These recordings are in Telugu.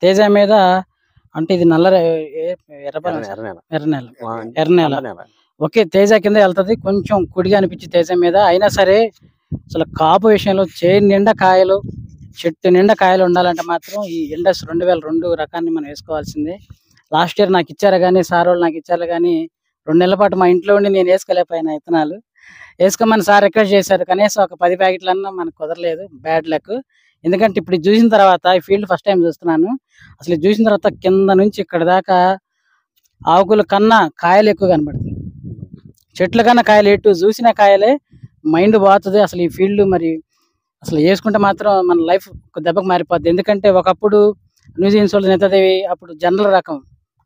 తేజ మీద అంటే ఇది ఎర్రనేల ఓకే. తేజ కింద వెళ్తది. కొంచెం కుడిగా అనిపించి తేజ మీద అయినా సరే అసలు కాపు విషయంలో చేను నిండా కాయలు, చెట్టు నిండా కాయలు ఉండాలంటే మాత్రం ఈ ఇండస్ 2002 రకాన్ని మనం వేసుకోవాల్సిందే. లాస్ట్ ఇయర్ నాకు ఇచ్చారు కానీ సార్ వాళ్ళు నాకు ఇచ్చారు కానీ 2 నెలల పాటు మా ఇంట్లో ఉండి నేను వేసుకోలేకపోయినా విత్తనాలు. వేసుకోమని సార్ రిక్వెస్ట్ చేశారు. కనీసం ఒక 10 ప్యాకెట్లన్నా మనకు కుదరలేదు. Bad luck. ఎందుకంటే ఇప్పుడు ఇది చూసిన తర్వాత ఈ ఫీల్డ్ ఫస్ట్ టైం చూస్తున్నాను. అసలు ఇది చూసిన తర్వాత కింద నుంచి ఇక్కడ దాకా ఆకుల కన్నా కాయలు ఎక్కువ కనబడుతుంది. చెట్ల కన్నా కాయలు ఎటు చూసిన కాయలే. మైండ్ పోతుంది అసలు ఈ ఫీల్డ్. మరి అసలు వేసుకుంటే మాత్రం మన లైఫ్ ఒక దెబ్బకు మారిపోద్ది. ఎందుకంటే ఒకప్పుడు న్యూజియన్స్ వాళ్ళు నేతదేవి అప్పుడు జనరల్ రకం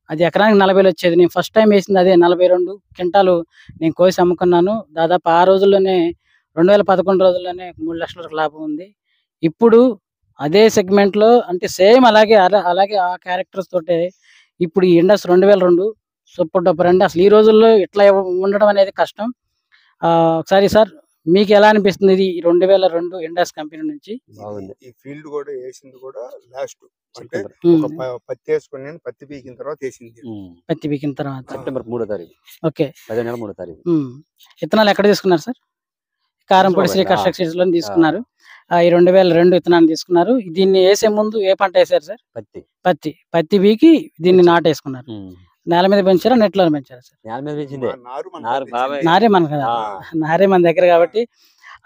అది ఎకరానికి 40,000 వచ్చేది. నేను ఫస్ట్ టైం వేసింది అదే 42 క్వింటాలు నేను కోసి అమ్ముకున్నాను. దాదాపు ఆ రోజుల్లోనే 2011 రోజుల్లోనే 3 లక్షల వరకు లాభం ఉంది. ఇప్పుడు అదే సెగ్మెంట్లో అంటే సేమ్ అలాగే ఆ క్యారెక్టర్స్ తోటే ఇప్పుడు ఈ ఇండస్ 2002 సూపర్ డూపర్ అండి. అసలు ఈ రోజుల్లో ఇట్లా ఉండడం అనేది కష్టం. ఒకసారి సార్ మీకు ఎలా అనిపిస్తుంది ఇది 2002 ఇండస్ కంపెనీ నుంచి? ఈ ఫీల్డ్ కూడా వేసింది కూడా లాస్ట్ అంటే పత్తి వేసుకుని పత్తి పీకిన తర్వాత వేసింది. పత్తి పీకిన తర్వాత సెప్టెంబర్ 3వ తారీఖు. ఓకే. 10వ నెల 3వ తారీఖు. విత్తనాలు ఎక్కడ తీసుకున్నారు సార్? కారంపూడి శ్రీ కర్షక సీడ్స్ లో తీసుకున్నారు. ఈ 2002 విత్తనాన్ని తీసుకున్నారు. దీన్ని వేసే ముందు ఏ పంట వేసారు సార్? పత్తి పీకి దీన్ని నాటేసుకున్నారు. నేల మీద పెంచారా నెట్లో పెంచారా సార్? నేల మీద పెంచింది. నారే మన దగ్గర కాబట్టి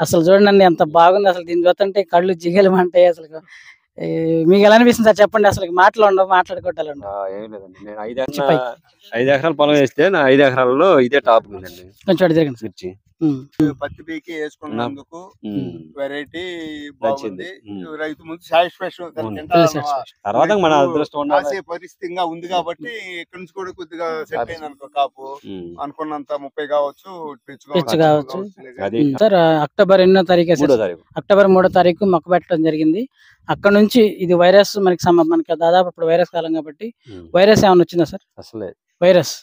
అసలు చూడండి ఎంత బాగుంది. అసలు దీన్ని చూస్తుంటే కళ్ళు జిగలు అంటాయి. అసలు మీకు ఎలా అనిపిస్తుంది సార్ చెప్పండి. అసలు మాటలు ఉండవు, మాట్లాడుకోవటాలు. ఏం లేదండి, నేను 5 ఎకరాల పొలం వేస్తే నా 5 ఎకరాలలో ఇదే టాప్ ఉందండి. కొంచెం తిరగండి మిర్చి. పత్తి పీకి వేసుకున్నందుకు వెరైటీ బాగుంది. రైతు ముందు సాటిస్ఫాక్షన్ తర్వాత మన అదృష్టం పరిస్థితిగా ఉంది కాబట్టి ఇక్కడ నుంచి కూడా కొద్దిగా సెట్ అయింది అనుకో. కాపు అనుకున్నంత 30 కావచ్చు, పిచ్చు కావచ్చు. సార్ అక్టోబర్ 8వ తారీఖు, అక్టోబర్ 3వ తారీఖు మొక్క పెట్టడం జరిగింది. అక్కడ నుంచి ఇది వైరస్ మనకి దాదాపు ఇప్పుడు వైరస్ కాలం కాబట్టి వైరస్ ఏమైనా వచ్చిందా సార్? అసలు వైరస్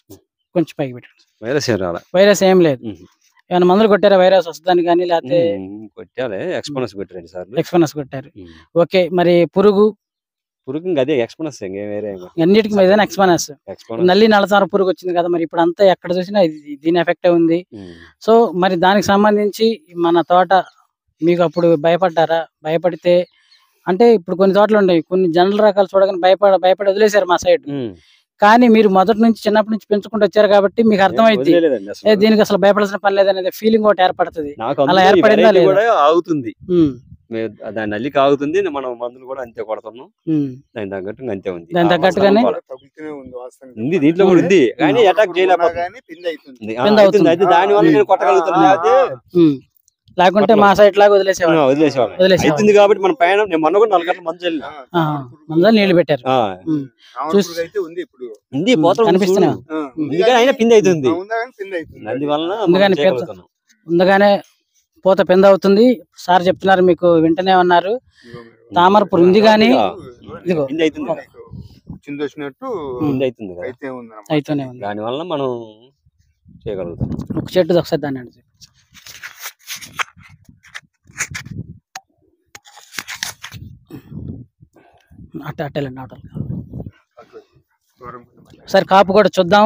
కొంచెం పైకి పెట్టండి. వైరస్ ఏం లేదు. ఏమైనా మందులు కొట్టారా వైరస్ వస్తుందని కానీ? లేకపోతే ఎక్స్పోనస్ కొట్టారు. ఓకే. మరి పురుగు అదే ఎక్స్పోనస్ అన్నిటికి ఏదైనా ఎక్స్పోనస్. నల్లి నల్లతార పురుగు వచ్చింది కదా, మరి ఇప్పుడు అంతా ఎక్కడ చూసినా దీని ఎఫెక్ట్ ఉంది. సో మరి దానికి సంబంధించి మన తోట మీకు అప్పుడు భయపడ్డారా? భయపడితే అంటే ఇప్పుడు కొన్ని తోటలు ఉన్నాయి, కొన్ని జనరల్ రకాలు చూడగానే భయపడి వదిలేశారు మా సైడ్. కానీ మీరు మొదటి నుంచి చిన్నప్పటి నుంచి పెంచుకుంటూ వచ్చారు కాబట్టి మీకు అర్థమైంది దీనికి అసలు భయపడాల్సిన పని లేదనేది ఫీలింగ్ ఒకటి ఏర్పడుతుంది. అలా ఏర్పడిందా అవుతుంది, దాని నల్లికి ఆగుతుంది. మనం మందులు కూడా అంతే కొడుతున్నాం. దాని తగ్గట్టు అంతే ఉంది. దాని తగ్గట్టుగానే ఉంది, దీంట్లో కూడా ఉంది. కానీ అటాక్ చేయలేకపోతుంది. దాని వల్ల నేను కొట్టగలుగుతాను. లేకుంటే మా సైడ్ లాగా వదిలేసేవాళ్ళు కాబట్టి మన పైన మొన్న కూడా 4 గంటల మందులు నీళ్లు పెట్టారు. అయినా పిండి అవుతుంది. ముందుగానే పూత పింద అవుతుంది. సార్ చెప్తున్నారు, మీకు వింటనే ఉన్నారు. తామరపురు ఉంది కానీ అయితేనే ఉంది. దాని వల్ల మనం చేయగలుగుతాం. ఒక చెట్టు ఒకసారి దాన్ని ఒకసారి కాపు కూడా చూద్దాం.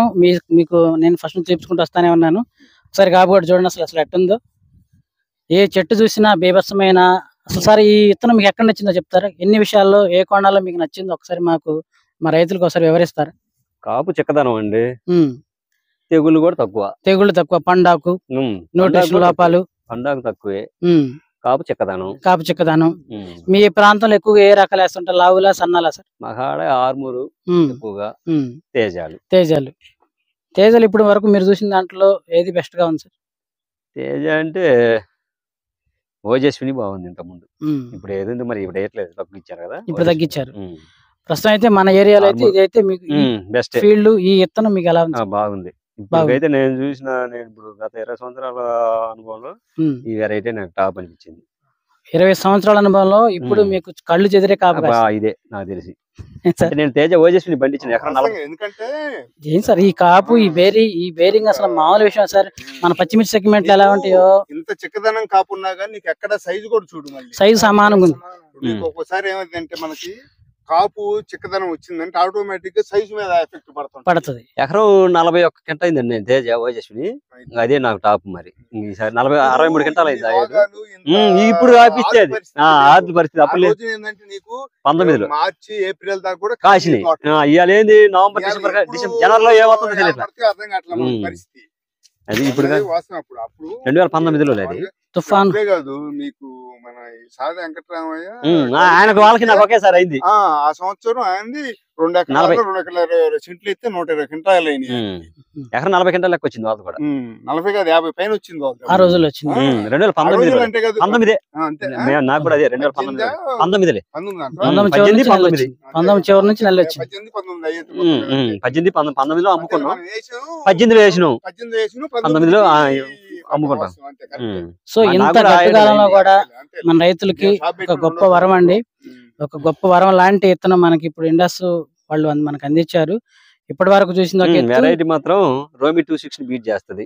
మీకు నేను ఫస్ట్ నుంచి చూపించుకుంటూ వస్తానే ఉన్నాను. ఒకసారి కాపు కూడా చూడండి అసలు ఎట్టుందో. ఏ చెట్టు చూసినా బీభత్సమైన. అసలు సార్ ఈ విత్తనం మీకు ఎక్కడ నచ్చిందో చెప్తారా? ఎన్ని విషయాల్లో ఏ కోణాల్లో మీకు నచ్చిందో ఒకసారి మాకు మా రైతులకు ఒకసారి వివరిస్తారా? కాపు చిక్కదనం అండి, తెగుళ్ళు కూడా తక్కువ, పండాకు న్యూట్రిషన్ లోపాలు పండాకు తక్కువే, కాపు చిక్కదనం. మీ ప్రాంతంలో ఎక్కువగా ఏ రకాలు వేస్తుంటారు? లావులా సన్నాలా సార్? మగాడ ఆర్మూరు ఎక్కువగా, తేజాలు ఇప్పుడు వరకు మీరు చూసిన దాంట్లో ఏది బెస్ట్ గా ఉంది సార్? తేజ అంటే ఓజస్విని బాగుంది ఇంతకుముందు. ఇప్పుడు ఏది మరి ఇప్పుడు వేయట్లేదు, తగ్గించారు కదా. ఇప్పుడు తగ్గించారు. ప్రస్తుతం అయితే మన ఏరియాలో అయితే ఇదైతే మీకు బెస్ట్ ఫీల్డ్. ఈ విత్తనం మీకు ఎలా ఉంది? బాగుంది. ఇప్పుడైతే నేను చూసిన, నేను ఇప్పుడు గత 20 సంవత్సరాల అనుభవంలో ఈ వెరైటీ నాకు టాప్ అనిపించింది. 20 సంవత్సరాల అనుభవంలో ఇప్పుడు మీకు కళ్ళు చెదిరే కాపు ఇదే నాకు తెలిసి. నేను తేజ ఓజస్విని పండించిన ఎందుకంటే ఏం సార్ ఈ కాపు ఈ బేరింగ్ అసలు మామూలు విషయం సార్. మన పచ్చిమిర్చి సెగ్మెంట్ ఎలా ఉంటాయో ఇంత చిక్కదనం కాపు ఉన్నా కానీ నీకు ఎక్కడ సైజు కూడా చూడు, సైజు సమానంగా ఉంది. ఒక్కోసారి ఏమైందంటే మనకి కాపు చిక్కదనం వచ్చిందంటే ఆటోమేటిక్ గా సైజు మీద ఎఫెక్ట్ పడుతుంది. ఎకరం 41 క్వింటాల్ అయిందండి నేను తేజ ఓజస్విని, అదే నాకు టాప్. మరి ఈసారి 63 క్వింటాల్ అయింది. ఇప్పుడు కాపిచ్చేది ఆర్థిక పరిస్థితి అప్పుడు లేదు. ఏంటంటే నీకు 19లో మార్చి ఏప్రిల్ దాకా కూడా కాసినాయి. ఇవాళ ఏంది నవంబర్ డిసెంబర్ జనవరిలో ఏమవుతుందో తెలియదు. పరిస్థితి అది ఇప్పుడు 2019లో లేదు తుఫాన్ కాదు మీకు మన సాదా వెంకటరామయ్య ఆయనకు వాళ్ళకి నాకు ఒకేసారి అయింది. ఆ సంవత్సరం ఆయనది 2 ఎకరాలు 2 ఎకరాల సెంట్లు అయితే 120 క్వింటాలు అయినాయి. ఎకరం 40 క్వింటాల్ లెక్క వచ్చింది వాళ్ళు కూడా. 40 కాదు 50 పైన వచ్చింది వాళ్ళు ఆ రోజుల్లో వచ్చింది. 2019 అంటే కాదు 19 నాకు కూడా అదే 2019 19 19 చివరి నుంచి నెల వచ్చింది. 18 19లో అమ్ముకున్నాం, 18లో వేసినాం, 19లో అమ్ముకుంటాం. సో ఇంత గట్టికాలంలో కూడా మన రైతులకి ఒక గొప్ప వరం అండి, ఒక గొప్ప వరం లాంటి విత్తనం మనకి ఇప్పుడు ఇండస్ వాళ్ళు మనకు అందించారు. ఇప్పటి వరకు చూసిన వెరైటీ మాత్రం రోమి 260 బీట్ చేస్తది.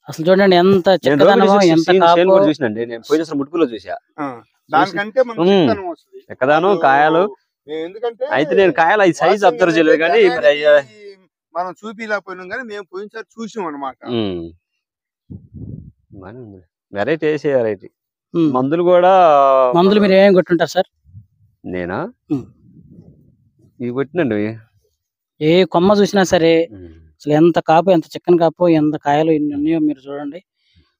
అసలు చూడండి ఎంత చిక్కదనమో, ఎంత కాపో చూసినండి. నేను పోయిన ముట్టుకులో చూసా. దానికంటే ఎక్కదాను కాయలు అయితే నేను కాయలు అవి సైజ్ అబ్జర్వ్ చేయలేదు, కానీ మనం చూపిలేకపోయినాం, కానీ మేము పోయినసారి చూసాం అనమాట. వెరైటీ వేసే వెరైటీ మందులు కూడా. మందులు మీరు ఏమేమి కొట్టుంటారు సార్? నేనా ఇవి కొట్టినండి. ఏ కొమ్మ చూసినా సరే అసలు ఎంత కాపు, ఎంత చిక్కని కాపు, ఎంత కాయలు ఇన్ని ఉన్నాయో మీరు చూడండి.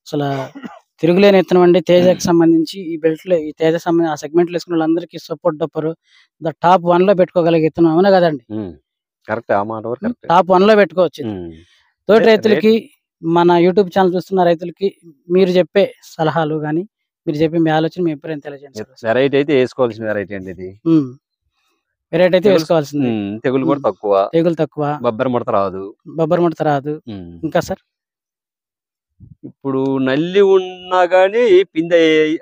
అసలు తిరుగులేని విత్తనం అండి. తేజకి సంబంధించి ఈ బెల్ట్ లో, ఈ తేజ సంబంధించి ఆ సెగ్మెంట్ లో వేసుకున్న వాళ్ళందరికీ సపోర్ట్ డప్పరు ద టాప్ 1 లో పెట్టుకోగలిగే విత్తనం. అవునా కదండి? కరెక్ట్, ఆ మాట టాప్ 1 లో పెట్టుకోవచ్చు. తోటి రైతులకి, మన యూట్యూబ్ ఛానల్ చూస్తున్న రైతులకి మీరు చెప్పే సలహాలు గానీ, మీరు చెప్పే మీ ఆలోచన, మీ ఎప్పుడైనా తెలియజేయండి. వెరైటీ అయితే వేసుకోవాల్సిన వెరైటీ అండి ఇది. వెరైటీ అయితే వేసుకోవాల్సింది. తెగులు కూడా తక్కువ, బొబ్బర ముడత రాదు. ఇంకా సార్ ఇప్పుడు నల్లి ఉన్నా గానీ పిందె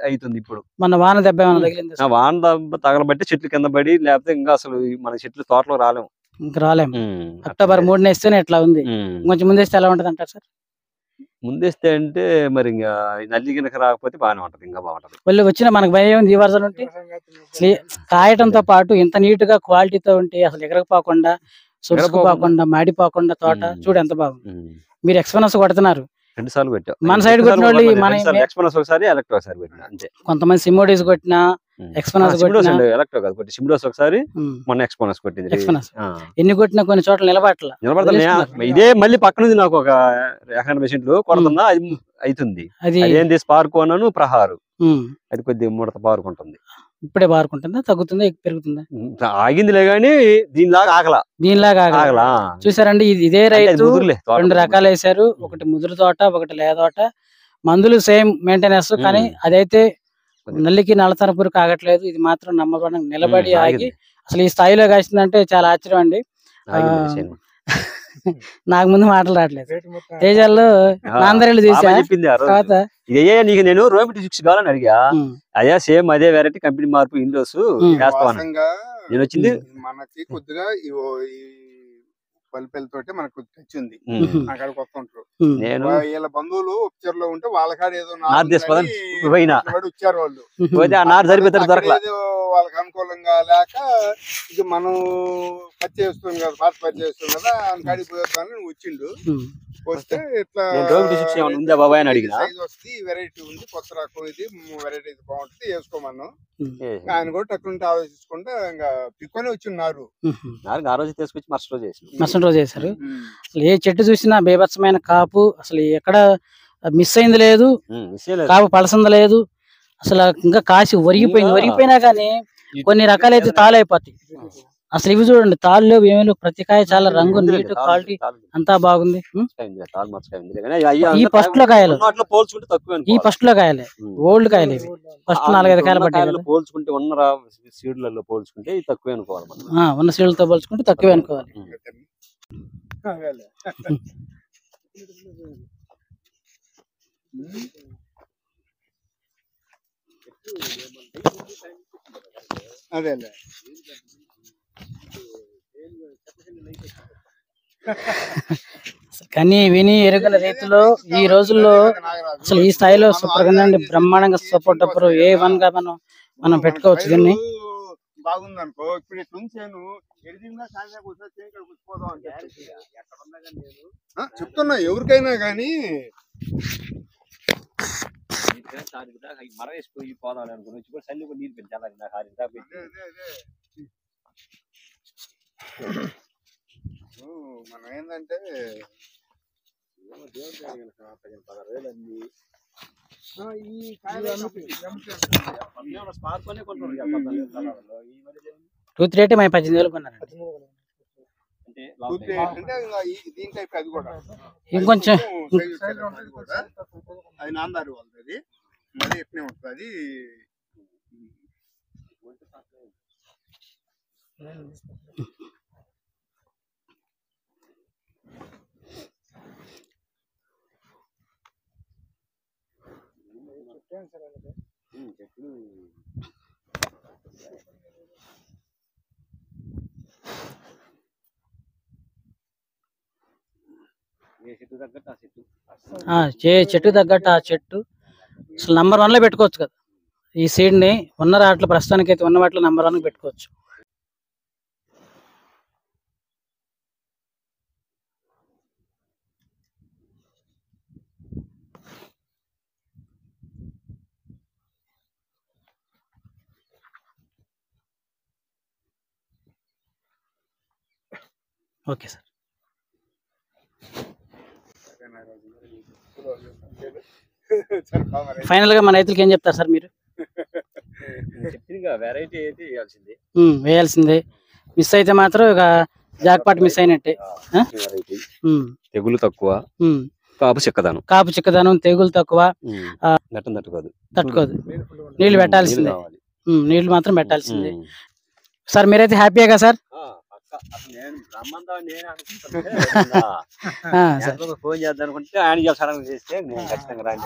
అవుతుంది. ఇప్పుడు మన వాన దెబ్బ ఏమైనా తగిలింది? వాన దెబ్బ తగలబట్టి చెట్లు కింద పడి, లేకపోతే ఇంకా అసలు మన చెట్లు తోటలో రాలేము. అక్టోబర్ 3 వేస్తేనే ఎట్లా ఉంది, కొంచెం ముందేస్తే ఎలా ఉంటది అంటారు సార్? ముందేస్తే అంటే మరి ఇంకా నల్లి గినక రాకపోతే బాగానే ఉంటది, ఇంకా బాగుంటది. వాళ్ళు వచ్చిన మనకు భయం ఉంది. ఈ వర్షం ఉంటే కాయటంతో పాటు ఇంత నీట్ గా క్వాలిటీతో ఉంటే అసలు ఎగరకపోకుండా, సురుకుపోకుండా, మాడిపోకుండా తోట చూడు ఎంత బాగుంది. మీరు ఎక్స్పెన్స్ కొడుతున్నారు. 2 సార్లు పెట్టా. మన సైడ్ కొట్టిన వాళ్ళు ఒకసారి ఎలక్ట్రో ఒకసారి పెట్టినా అంతే. కొంతమంది సిమోడీస్ కొట్టినా, ఎక్స్పెన్స్ ఎలక్ట్రో కాదు కొట్టి సిమోడోస్ ఒకసారి, మొన్న ఎక్స్పెన్స్ కొట్టింది. ఎన్ని కొట్టినా కొన్ని చోట్ల నిలబడతా. ఇదే మళ్ళీ పక్కన నాకు ఒక 50 సెంట్లు కొడుతున్నా, అది అవుతుంది. అది ఏంది స్పార్క్ అన్నాను, ప్రహారు, అది కొద్దిగా ముడత పారుకుంటుంది. ఇప్పుడే పారుకుంటుందా, తగ్గుతుందా, పెరుగుతుందా? ఆగిందిలే గానీ దీనిలాగా ఆగలా. చూసారండి, ఇదే రైతు 2 రకాలు వేసారు. ఒకటి ముదురు తోట, ఒకటి లే తోట. మందులు సేమ్ మెయింటెనెన్స్, కానీ అదైతే నల్లికి నల్లతన పురుగు ఆగట్లేదు. ఇది మాత్రం నమ్మబడి నిలబడి ఆగి అసలు ఈ స్థాయిలో కాసిందంటే చాలా ఆశ్చర్యం అండి. నాకు ముందు మాటలు రావట్లేదు. తేజాల్లో నాందరేళ్ళు చూసా. నీకు నేను రోమి 260 కావాలని అడిగా, అయ్యా సేమ్ అదే వెరైటీ, కంపెనీ మార్పు, ఇండోస్ వేస్తాను. నేను వచ్చింది మనకి కొద్దిగా పల్లిపల్లితోటి మనకు తెచ్చింది. అక్కడ కొత్త ఉంటారు. నేను వీళ్ళ బంధువులు ఉపచారంలో ఉంటే వాళ్ళ కాడ ఏదో వచ్చారు. వాళ్ళు వాళ్ళకి అనుకూలంగా లేక ఇది మనం పచ్చి చేస్తుంది కదా, పాత పచ్చి చేస్తుంది కదా, కాడికి పోయేస్తాను వచ్చిండు. వస్తే ఇట్లా వెరైటీ ఉంది, కొత్త రకం, ఇది వెరైటీ ఇది బాగుంటుంది, వేసుకోమన్నాం. ఆయన కూడా టక్కున ఆలోచించుకుంటే ఇంకా పిక్కొని వచ్చిన్నారు. ఆ రోజు తీసుకొచ్చి మరుసటి రోజు చేశారు. అసలు ఏ చెట్టు చూసినా బీభత్సమైన కాపు, అసలు ఎక్కడ మిస్ అయింది లేదు, కాపు పలసంది లేదు. అసలు ఇంకా కాసి ఒరిగిపోయినా కానీ కొన్ని రకాలైతే తాళైపోతాయి. అసలు ఇవి చూడండి, తాళ్ళు ఏమీ ప్రతి కాయ చాలా రంగు, నీట్, క్వాలిటీ అంతా బాగుంది. ఈ ఫస్ట్ లో కాయలు, ఈ ఫస్ట్ లో కాయలే, ఓల్డ్ కాయలు ఇవి. ఫస్ట్ 4-5 కాయలు పట్టాయి. పోల్చుకుంటే ఉన్న సీడ్లలో పోల్చుకుంటే తక్కువే అనుకోవాలి, ఉన్న సీడ్లతో పోల్చుకుంటే తక్కువే అనుకోవాలి. అదే కానీ విని ఎరుగల రైతులు ఈ రోజుల్లో అసలు ఈ స్థాయిలో సూపర్ గా బ్రహ్మాండంగా సపోర్ట్ ఏ 1 గా మనం పెట్టుకోవచ్చు. దీన్ని బాగుంది అనుకో, ఇప్పుడు ఇట్లా ఉంచాను ఎడిటింగ్ సాయంత్రం కూర్చోపోదాం అని చెప్తున్నా ఎవరికైనా కానీ. మర వేసిపోయి పోదాం అనుకుని వచ్చి కూడా చల్లి కూడా నీరు పెంచాలి నాకు మనం ఏంటంటే ఈ 2-3 మేము 18,000 కొన్నారండి. దీంట్లో అది కూడా ఇంకొంచెం అది నాందారు వాళ్ళది, మళ్ళీ ఎట్నే ఉంటుంది. చెట్టు తగ్గట్టు ఆ చెట్టు అసలు నంబర్ 1 లో పెట్టుకోవచ్చు కదా ఈ సీడ్ ని. ఉన్న వాటిలో ప్రస్తుతానికి అయితే ఉన్న వాటిలో నంబర్ 1 పెట్టుకోవచ్చు. Okay sir. ఫైనల్ గా మన రైతులకు ఏం చెప్తారు సార్ మీరు? వెరైటీ అయితే వేయాల్సిందే. మిస్ అయితే మాత్రం ఇక జాక్పాట్ మిస్ అయినట్టే. తెగులు తక్కువ, కాపు చిక్కదనం, తెగులు తక్కువ, తట్టుకోదు. నీళ్లు పెట్టాల్సిందే, నీళ్లు మాత్రం పెట్టాల్సిందే. సార్ మీరైతే హ్యాపీగా సార్? ఫోన్ చేద్దాం అనుకుంటే ఆయన చేస్తే నేను ఖచ్చితంగా రాండి.